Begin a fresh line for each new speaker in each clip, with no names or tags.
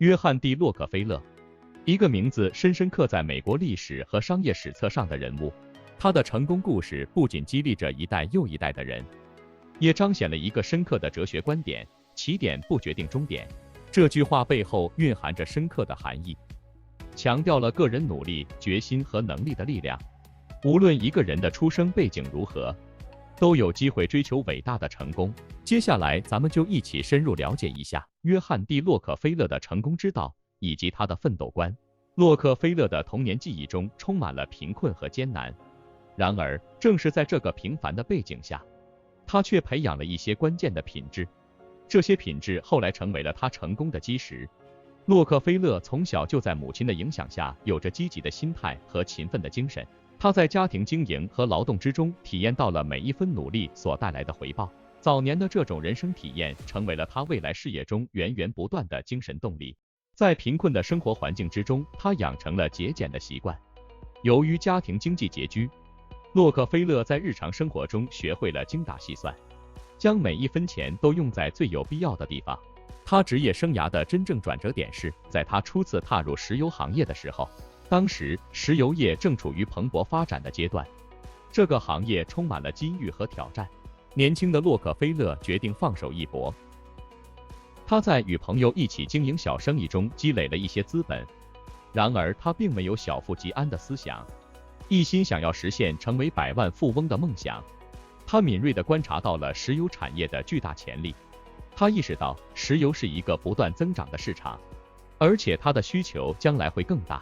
约翰 ·D· 洛克菲勒，一个名字深深刻在美国历史和商业史册上的人物。他的成功故事不仅激励着一代又一代的人，也彰显了一个深刻的哲学观点：起点不决定终点。这句话背后蕴含着深刻的含义，强调了个人努力、决心和能力的力量。无论一个人的出生背景如何，都有机会追求伟大的成功。接下来，咱们就一起深入了解一下约翰 ·D· 洛克菲勒的成功之道以及他的奋斗观。洛克菲勒的童年记忆中充满了贫困和艰难，然而正是在这个平凡的背景下，他却培养了一些关键的品质，这些品质后来成为了他成功的基石。洛克菲勒从小就在母亲的影响下，有着积极的心态和勤奋的精神。他在家庭经营和劳动之中体验到了每一分努力所带来的回报。早年的这种人生体验成为了他未来事业中源源不断的精神动力。在贫困的生活环境之中，他养成了节俭的习惯。由于家庭经济拮据，洛克菲勒在日常生活中学会了精打细算，将每一分钱都用在最有必要的地方。他职业生涯的真正转折点是在他初次踏入石油行业的时候。当时，石油业正处于蓬勃发展的阶段，这个行业充满了机遇和挑战。年轻的洛克菲勒决定放手一搏。他在与朋友一起经营小生意中积累了一些资本，然而他并没有小富即安的思想，一心想要实现成为百万富翁的梦想。他敏锐地观察到了石油产业的巨大潜力，他意识到石油是一个不断增长的市场，而且它的需求将来会更大。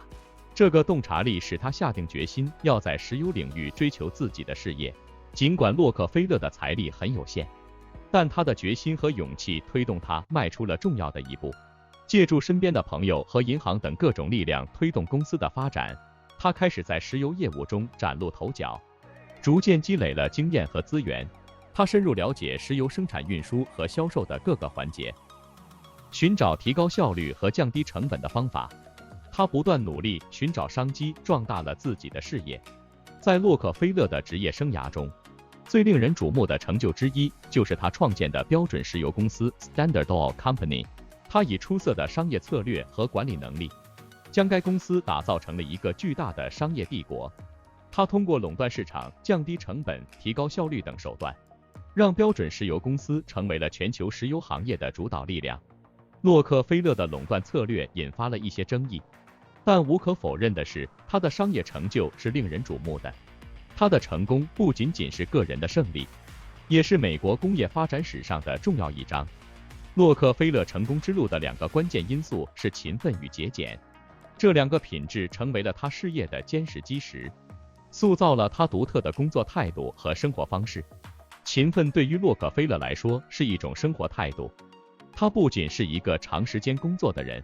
这个洞察力使他下定决心要在石油领域追求自己的事业。尽管洛克菲勒的财力很有限，但他的决心和勇气推动他迈出了重要的一步。借助身边的朋友和银行等各种力量推动公司的发展，他开始在石油业务中崭露头角，逐渐积累了经验和资源。他深入了解石油生产、运输和销售的各个环节，寻找提高效率和降低成本的方法。他不断努力寻找商机，壮大了自己的事业。在洛克菲勒的职业生涯中，最令人瞩目的成就之一就是他创建的标准石油公司 Standard Oil Company。他以出色的商业策略和管理能力，将该公司打造成了一个巨大的商业帝国。他通过垄断市场、降低成本、提高效率等手段，让标准石油公司成为了全球石油行业的主导力量。洛克菲勒的垄断策略引发了一些争议，但无可否认的是，他的商业成就是令人瞩目的。他的成功不仅仅是个人的胜利，也是美国工业发展史上的重要一章。洛克菲勒成功之路的两个关键因素是勤奋与节俭，这两个品质成为了他事业的坚实基石，塑造了他独特的工作态度和生活方式。勤奋对于洛克菲勒来说是一种生活态度，他不仅是一个长时间工作的人，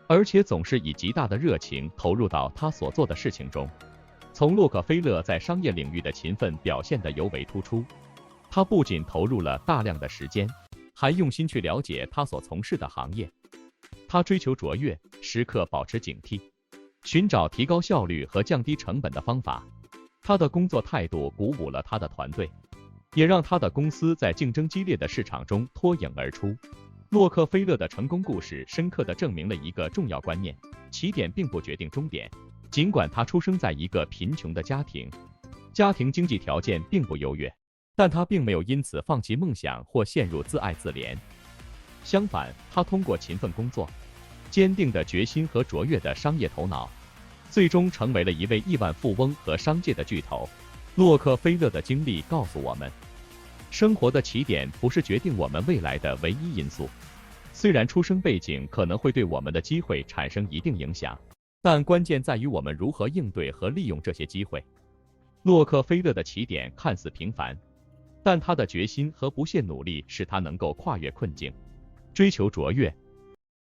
而且总是以极大的热情投入到他所做的事情中。从洛克菲勒在商业领域的勤奋表现得尤为突出，他不仅投入了大量的时间，还用心去了解他所从事的行业。他追求卓越，时刻保持警惕，寻找提高效率和降低成本的方法。他的工作态度鼓舞了他的团队，也让他的公司在竞争激烈的市场中脱颖而出。洛克菲勒的成功故事深刻地证明了一个重要观念：起点并不决定终点。尽管他出生在一个贫穷的家庭，家庭经济条件并不优越，但他并没有因此放弃梦想或陷入自爱自怜。相反，他通过勤奋工作、坚定的决心和卓越的商业头脑，最终成为了一位亿万富翁和商界的巨头。洛克菲勒的经历告诉我们，生活的起点不是决定我们未来的唯一因素。虽然出生背景可能会对我们的机会产生一定影响，但关键在于我们如何应对和利用这些机会。洛克菲勒的起点看似平凡，但他的决心和不懈努力使他能够跨越困境，追求卓越。